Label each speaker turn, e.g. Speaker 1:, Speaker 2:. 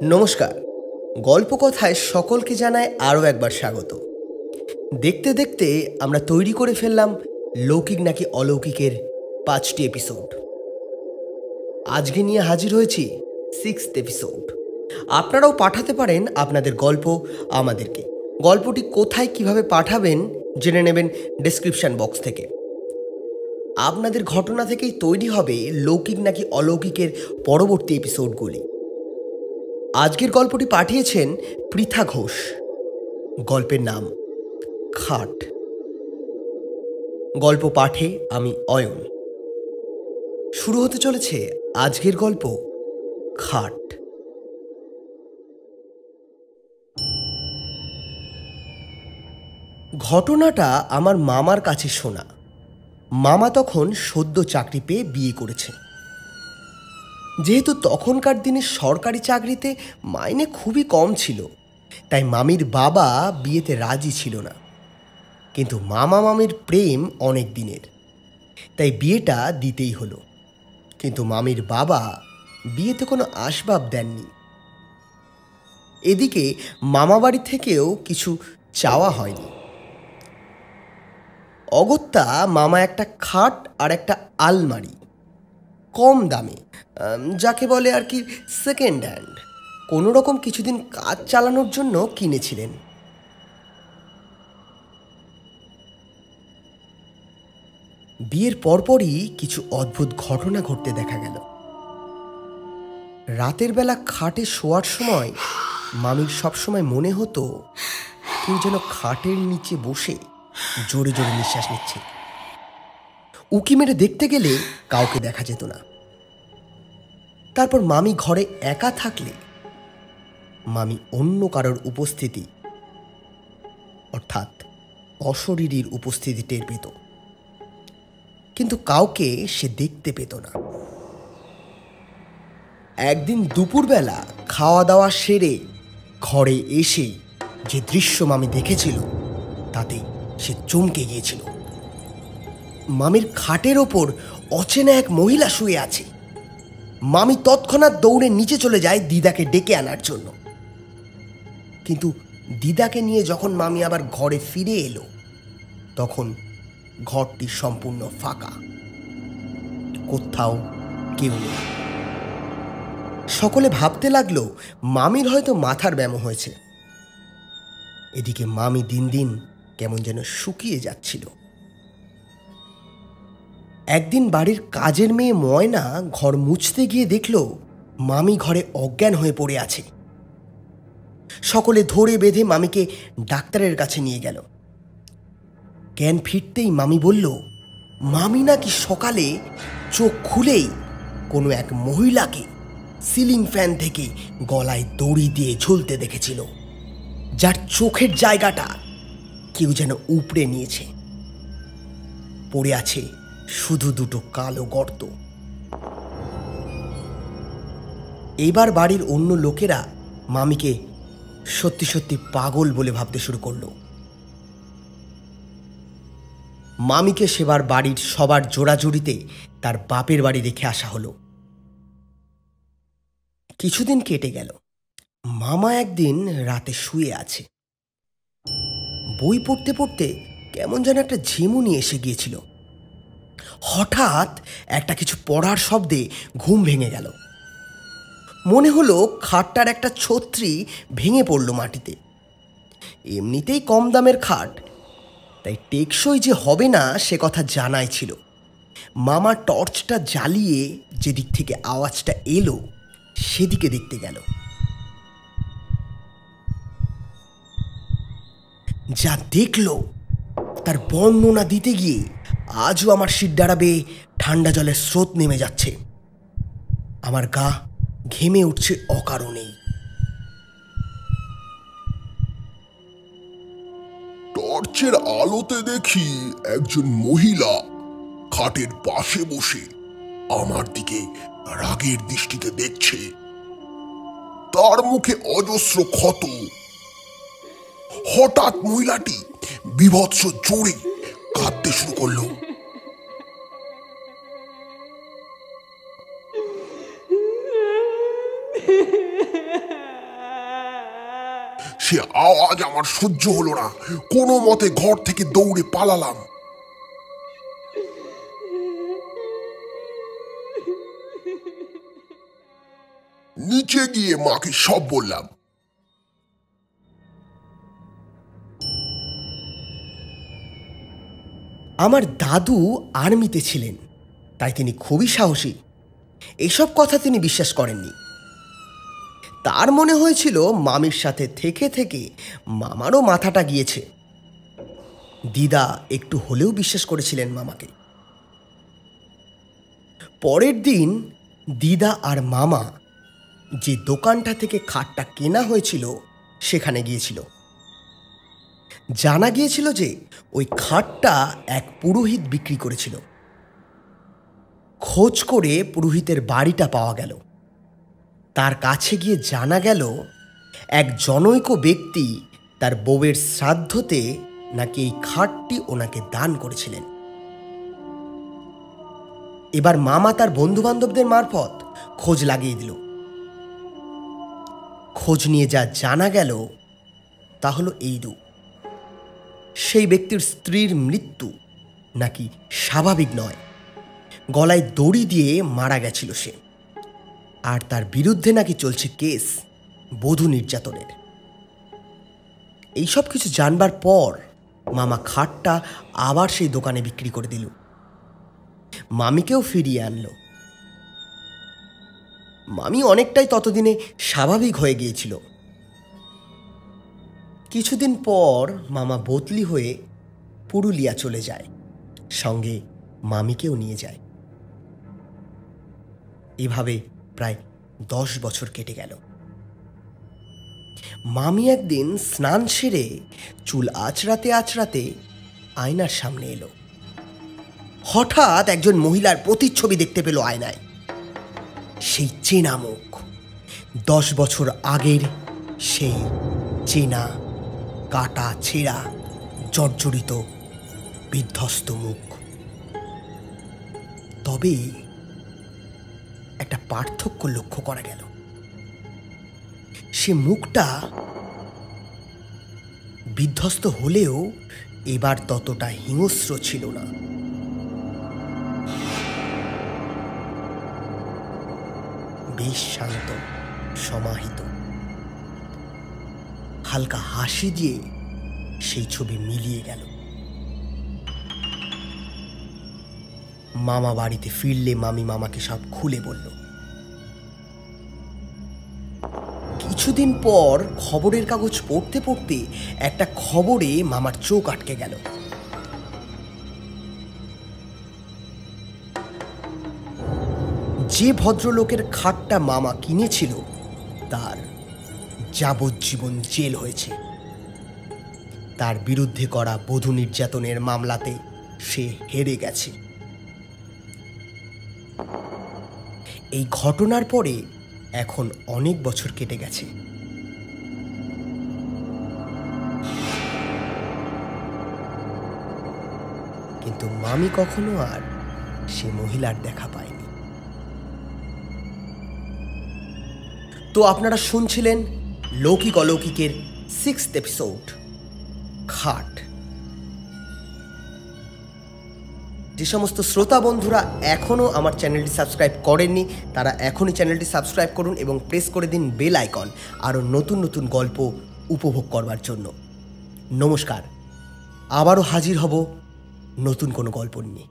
Speaker 1: নমস্কার। গল্পকথায় সকলকে জানায় আরও একবার স্বাগত। দেখতে দেখতে আমরা তৈরি করে ফেললাম লৌকিক নাকি অলৌকিকের ৫টি এপিসোড। আজকে নিয়ে হাজির হয়েছি 6th এপিসোড। আপনারাও পাঠাতে পারেন আপনাদের গল্প আমাদেরকে। গল্পটি কোথায় কিভাবে পাঠাবেন জেনে নেবেন ডেসক্রিপশন বক্স থেকে। আপনাদের ঘটনা থেকেই তৈরি হবে লৌকিক নাকি অলৌকিকের পরবর্তী এপিসোডগুলি। আজকের গল্পটি পাঠিয়েছেন পৃথা ঘোষ। গল্পের নাম খাট। গল্প পাঠে আমি অয়ন। শুরু হতে চলেছে আজকের গল্প খাট। ঘটনাটা আমার মামার কাছে শোনা। মামা তখন সদ্য চাকরি পেয়ে বিয়ে করেছে। যেহেতু তখনকার দিনে সরকারি চাকরিতে মাইনে খুবই কম ছিল, তাই মামির বাবা বিয়েতে রাজি ছিল না। কিন্তু মামা মামির প্রেম অনেক দিনের, তাই বিয়েটা দিতেই হলো। কিন্তু মামির বাবা বিয়েতে কোনো আসবাব দেননি। এদিকে মামা বাড়ি থেকেও কিছু চাওয়া হয়নি। অগত্যা মামা একটা খাট আর একটা আলমারি কম দামে, যাকে বলে আর কি সেকেন্ড হ্যান্ড, কোনো রকম কিছুদিন কাজ চালানোর জন্য কিনেছিলেন। বিয়ের পরপরই কিছু অদ্ভুত ঘটনা ঘটতে দেখা গেল। রাতের বেলা খাটে শোয়ার সময় মামির সবসময় মনে হতো কেউ যেন খাটের নিচে বসে জোরে জোরে নিঃশ্বাস নিচ্ছে। উকি মেরে দেখতে গেলে কাউকে দেখা যেত না। তারপর মামি ঘরে একা থাকলে মামি অন্য কারোর উপস্থিতি, অর্থাৎ অশরীরীর উপস্থিতি টের পেত, কিন্তু কাউকে সে দেখতে পেত না। একদিন দুপুরবেলা খাওয়া দাওয়া সেরে ঘরে এসে যে দৃশ্য মামি দেখেছিল তাতে সে চমকে গিয়েছিল। মামির খাটের ওপর অচেনা এক মহিলা শুয়ে আছে। মামি তৎক্ষণাৎ দৌড়ে নিচে চলে যায় দিদাকে ডেকে আনার জন্য। কিন্তু দিদাকে নিয়ে যখন মামি আবার ঘরে ফিরে এলো, তখন ঘরটি সম্পূর্ণ ফাঁকা, কোথাও কেউ নেই। সকলে ভাবতে লাগলো মামির হয়তো মাথার ব্যামো হয়েছে। এদিকে মামি দিন দিন কেমন যেন শুকিয়ে যাচ্ছিল। একদিন বাড়ির কাজের মেয়ে ময়না ঘর মুছতে গিয়ে দেখল মামি ঘরে অজ্ঞান হয়ে পড়ে আছে। সকলে ধরে বেঁধে মামিকে ডাক্তারের কাছে নিয়ে গেল। জ্ঞান ফিরতেই মামি বলল মামি নাকি সকালে চোখ খুলেই কোনো এক মহিলাকে সিলিং ফ্যান থেকে গলায় দড়ি দিয়ে ঝুলতে দেখেছিল, যার চোখের জায়গাটা কেউ যেন উপড়ে নিয়েছে। পড়ে আছে শুধু দুটো কালো গর্ত। এবার বাড়ির অন্য লোকেরা মামিকে সত্যি সত্যি পাগল বলে ভাবতে শুরু করলো। মামিকে সেবার বাড়ির সবার জোড়াজুড়িতে তার বাপের বাড়ি রেখে আসা হলো। কিছুদিন কেটে গেল। মামা একদিন রাতে শুয়ে আছে। বই পড়তে পড়তে কেমন যেন একটা ঝিমুনি এসে গিয়েছিল। হঠাৎ একটা কিছু পড়ার শব্দে ঘুম ভেঙে গেল। মনে হলো খাটটার একটা ছত্রি ভেঙে পড়ল মাটিতে। এমনিতেই কম দামের খাট, তাই টেকসই যে হবে না সে কথা জানাই ছিল। মামা টর্চটা জ্বালিয়ে যেদিক থেকে আওয়াজটা এলো সেদিকে দেখতে গেল। যা দেখল তার বর্ণনা দিতে গিয়ে আজও আমার শিরদাঁড়া বেয়ে ঠান্ডা জলের স্রোত নেমে যাচ্ছে। আমার গা ঘেমে উঠছে অকারণেই।
Speaker 2: টর্চের আলোতে দেখি একজন মহিলা খাটের পাশে বসে আমার দিকে রাগের দৃষ্টিতে দেখছে। তার মুখে অজস্র ক্ষত। হঠাৎ মহিলাটি বীভৎস জোরে কাঁদতে শুরু করলো। সে আওয়াজ আমার সহ্য হলো না, কোনো মতে ঘর থেকে দৌড়ে পালালাম। নিচে গিয়ে মাকে সব বললাম।
Speaker 1: আমার দাদু আর্মিতে ছিলেন, তাই তিনি খুবই সাহসী। এসব কথা তিনি বিশ্বাস করেননি। তার মনে হয়েছিল মামির সাথে থেকে থেকে মামারও মাথাটা গিয়েছে। দিদা একটু হলেও বিশ্বাস করেছিলেন মামাকে। পরের দিন দিদা আর মামা যে দোকানটা থেকে খাটটা কেনা হয়েছিল সেখানে গিয়েছিল। জানা গিয়েছিল যে ওই খাটটা এক পুরোহিত বিক্রি করেছিল। খোঁজ করে পুরোহিতের বাড়িটা পাওয়া গেল। তার কাছে গিয়ে জানা গেল এক জনৈক ব্যক্তি তার বউয়ের শ্রাদ্ধতে নাকি এই খাটটি ওনাকে দান করেছিলেন। এবার মামা তার বন্ধু বান্ধবদের মারফত খোঁজ লাগিয়ে দিল। খোঁজ নিয়ে যা জানা গেল তা হলো এইরূপ: সেই ব্যক্তির স্ত্রীর মৃত্যু নাকি স্বাভাবিক নয়, গলায় দড়ি দিয়ে মারা গেছিল সে। আর তার বিরুদ্ধে নাকি চলছে কেস বধূ নির্যাতনের। এইসব কিছু জানবার পর মামা খাটটা আবার সেই দোকানে বিক্রি করে দিল। মামিকেও ফিরিয়ে আনলো। মামি অনেকটাই ততদিনে স্বাভাবিক হয়ে গিয়েছিল। কিছুদিন পর মামা বদলি হয়ে পুরুলিয়া চলে যায়, সঙ্গে মামিকেও নিয়ে যায়। এভাবে প্রায় 10 বছর কেটে গেল। মামি একদিন স্নান সেরে চুল আঁচড়াতে আঁচড়াতে আয়নার সামনে এলো। হঠাৎ একজন মহিলার প্রতিচ্ছবি দেখতে পেল আয়নায়। সেই চেনা মুখ, 10 বছর আগের সেই চেনা কাটা ছেঁড়া জর্জরিত বিধ্বস্ত মুখ। তবে একটা পার্থক্য লক্ষ্য করা গেল। সে মুখটা বিধ্বস্ত হলেও এবার ততটা হিংস্র ছিল না। বেশ শান্ত, সমাহিত। হালকা হাসি দিয়ে সেই ছবি মিলিয়ে গেল। মামা বাড়িতে ফিরলে মামি মামাকে সব খুলে বলল। কিছুদিন পর খবরের কাগজ পড়তে পড়তে একটা খবরে মামার চোখ আটকে গেল। যে ভদ্রলোকের খাটটা মামা কিনেছিল তার যাবজ্জীবন জেল হয়েছে। তার বিরুদ্ধে করা বধূ নির্যাতনের মামলাতে সে হেরে গেছে। এই ঘটনার পরে এখন অনেক বছর কেটে গেছে। কিন্তু মামি কখনো আর সে মহিলার দেখা পায়নি। তো আপনারা শুনছিলেন লৌকিক অলৌকিকের 6th এপিসোড, খাট। যে সমস্ত শ্রোতা বন্ধুরা এখনও আমার চ্যানেলটি সাবস্ক্রাইব করেননি তারা এখনই চ্যানেলটি সাবস্ক্রাইব করুন এবং প্রেস করে দিন বেল আইকন আরও নতুন নতুন গল্প উপভোগ করবার জন্য। নমস্কার, আবারও হাজির হব নতুন কোনো গল্প নিয়ে।